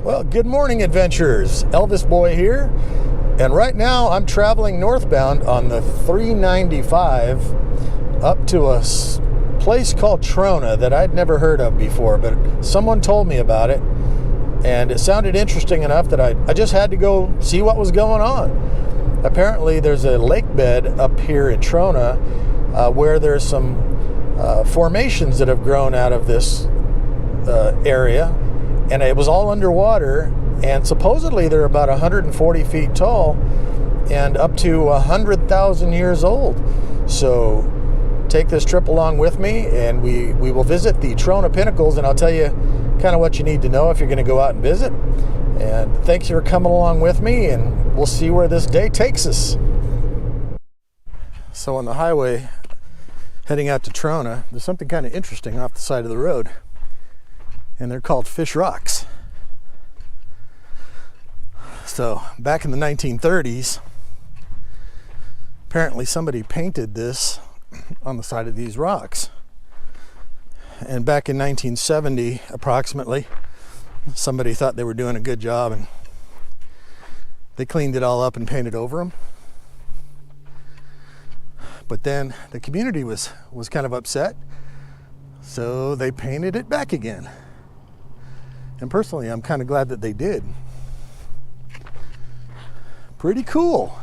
Well, good morning, adventurers. Elvis Boy here. And right now I'm traveling northbound on the 395 up to a place called Trona that I'd never heard of before, but someone told me about it. And it sounded interesting enough that I just had to go see what was going on. Apparently there's a lake bed up here in Trona where there's some formations that have grown out of this area. And it was all underwater, and supposedly they're about 140 feet tall and up to 100,000 years old. So take this trip along with me, and we will visit the Trona Pinnacles, and I'll tell you kind of what you need to know if you're going to go out and visit. And thanks for coming along with me, and we'll see where this day takes us. So on the highway heading out to Trona, there's something kind of interesting off the side of the road. And they're called fish rocks. So back in the 1930s, apparently somebody painted this on the side of these rocks. And back in 1970, approximately, somebody thought they were doing a good job and they cleaned it all up and painted over them. But then the community was kind of upset, so they painted it back again. And personally, I'm kind of glad that they did. Pretty cool.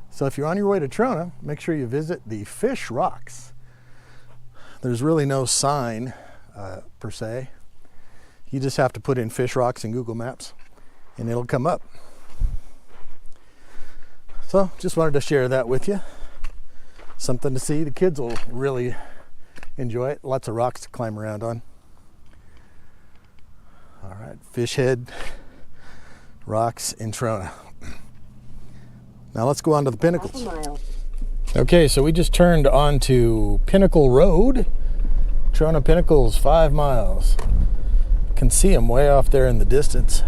So if you're on your way to Trona, make sure you visit the Fish Rocks. There's really no sign per se. You just have to put in Fish Rocks in Google Maps and it'll come up. So just wanted to share that with you. Something to see. The kids will really enjoy it. Lots of rocks to climb around on. All right, Fish Head Rocks in Trona. Now let's go on to the Pinnacles. Okay, so we just turned onto Pinnacle Road. Trona Pinnacles, 5 miles. Can see them way off there in the distance.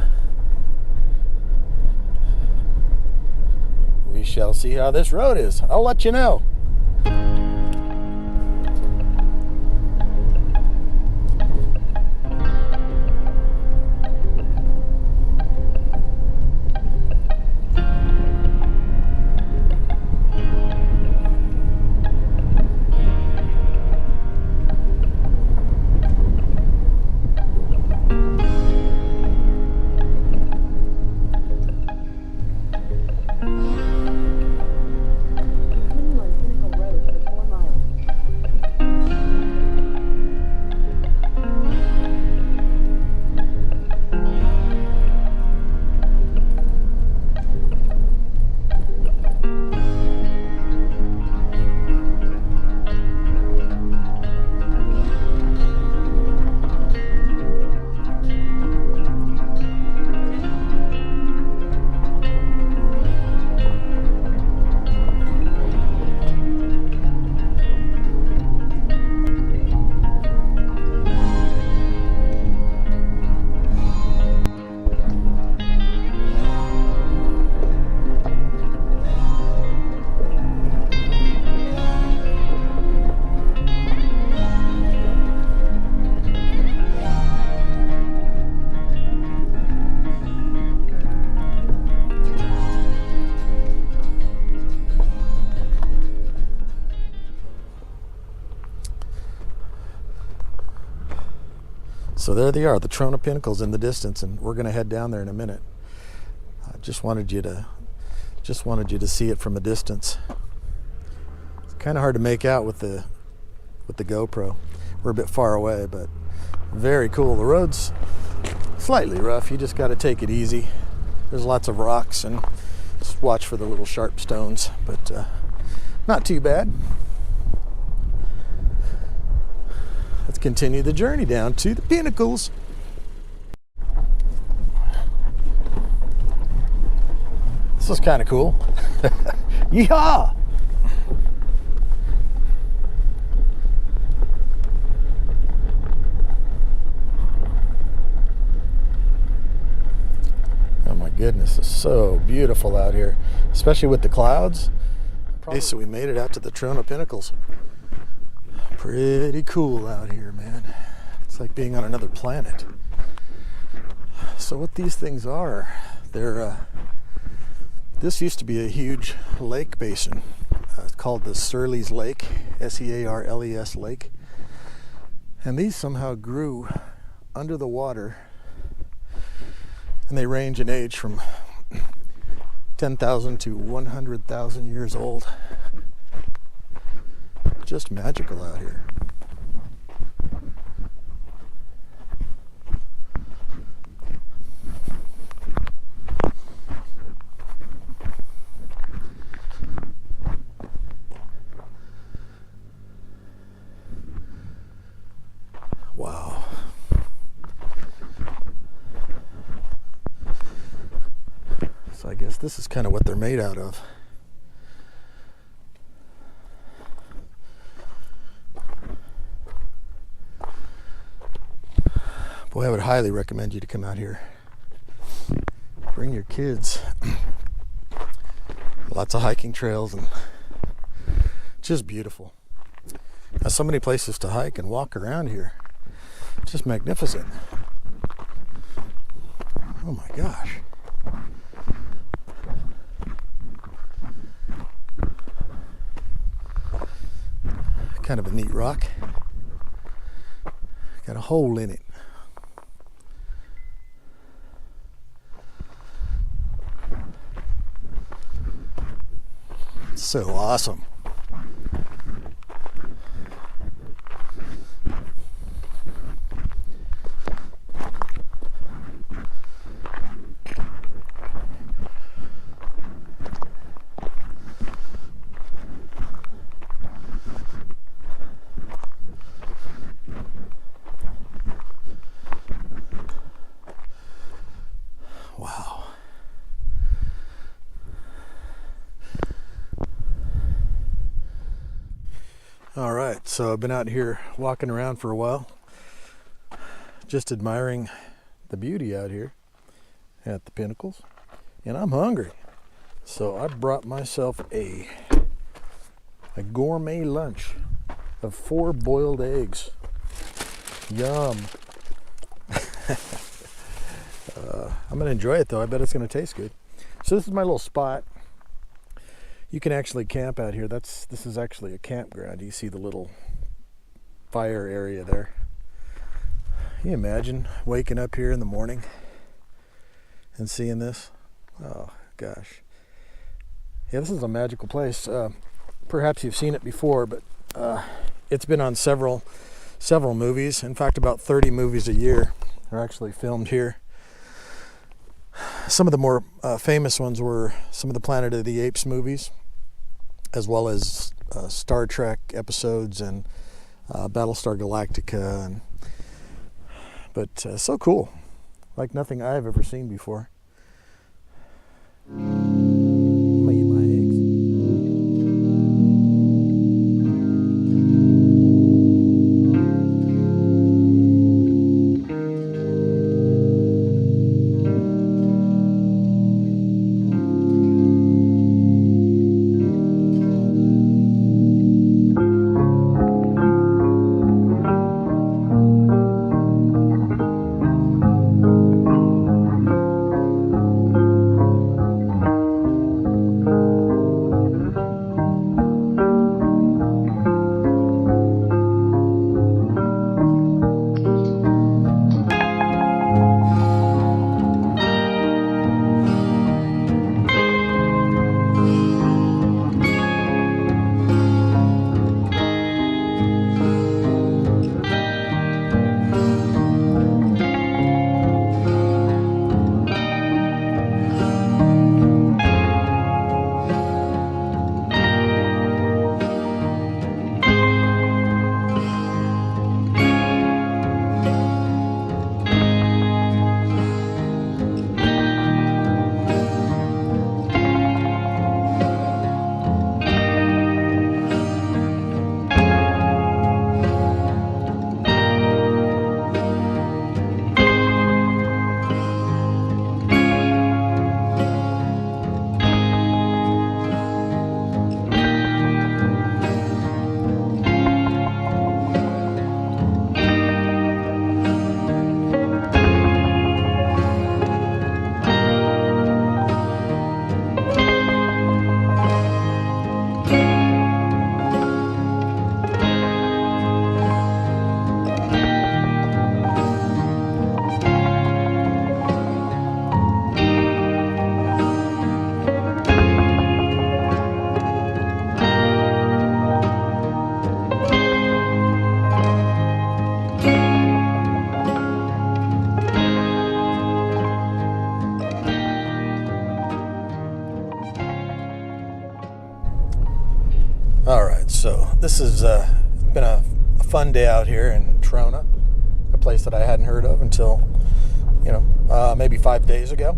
We shall see how this road is. I'll let you know. So there they are, the Trona Pinnacles in the distance, and we're going to head down there in a minute. I just wanted you to see it from a distance. It's kind of hard to make out with the GoPro. We're a bit far away, but very cool. The road's slightly rough. You just got to take it easy. There's lots of rocks, and just watch for the little sharp stones, but not too bad. Let's continue the journey down to the Pinnacles. This is kind of cool. Yeehaw! Oh my goodness, it's so beautiful out here, especially with the clouds. Okay, so we made it out to the Trona Pinnacles. Pretty cool out here, man. It's like being on another planet. So what these things are, this used to be a huge lake basin. It's called the Searles Lake, Searles Lake. And these somehow grew under the water, and they range in age from 10,000 to 100,000 years old. Just magical out here. Wow. So I guess this is kind of what they're made out of. Boy, I would highly recommend you to come out here. Bring your kids. Lots of hiking trails and just beautiful. There's so many places to hike and walk around here. Just magnificent. Oh my gosh. Kind of a neat rock. Got a hole in it. So awesome. Wow. All right, so I've been out here walking around for a while, just admiring the beauty out here at the Pinnacles, and I'm hungry. So I brought myself a gourmet lunch of 4 boiled eggs. Yum. I'm gonna enjoy it though. I bet it's gonna taste good. So this is my little spot. You can actually camp out here. This is actually a campground. You see the little fire area there. Can you imagine waking up here in the morning and seeing this? Oh gosh. Yeah, this is a magical place. Perhaps you've seen it before, but it's been on several movies. In fact, about 30 movies a year are actually filmed here. Some of the more famous ones were some of the Planet of the Apes movies, as well as Star Trek episodes and Battlestar Galactica. But so cool. Like nothing I've ever seen before. I'm gonna eat my eggs. has been a fun day out here in Trona, a place that I hadn't heard of until, maybe 5 days ago.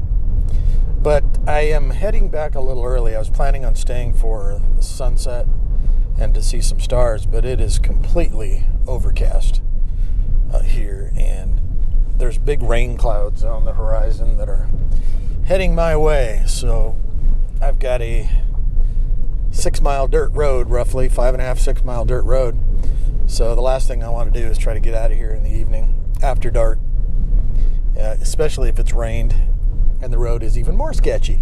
But I am heading back a little early. I was planning on staying for sunset and to see some stars, but it is completely overcast here, and there's big rain clouds on the horizon that are heading my way. So I've got a 6 mile dirt road, roughly 5.5, 6 mile dirt road. So the last thing I want to do is try to get out of here in the evening after dark, especially if it's rained and the road is even more sketchy.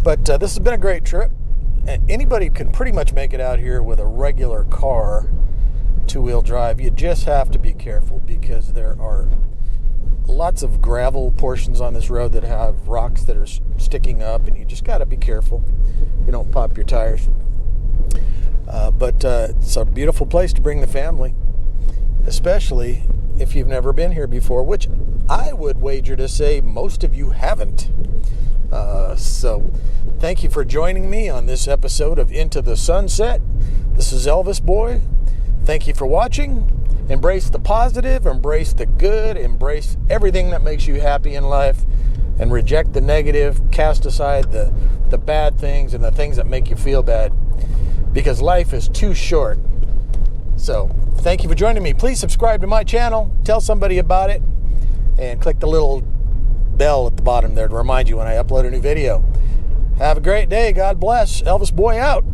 But this has been a great trip. Anybody can pretty much make it out here with a regular car, two-wheel drive. You just have to be careful because there are lots of gravel portions on this road that have rocks that are sticking up, and you just got to be careful you don't pop your tires. But it's a beautiful place to bring the family, especially if you've never been here before, which I would wager to say most of you haven't. So thank you for joining me on this episode of Into the Sunset. This is Elvis Boy. Thank you for watching. Embrace the positive, embrace the good, embrace everything that makes you happy in life, and reject the negative, cast aside the bad things and the things that make you feel bad, because life is too short. So thank you for joining me. Please subscribe to my channel, tell somebody about it, and click the little bell at the bottom there to remind you when I upload a new video. Have a great day. God bless. Elvis Boy out.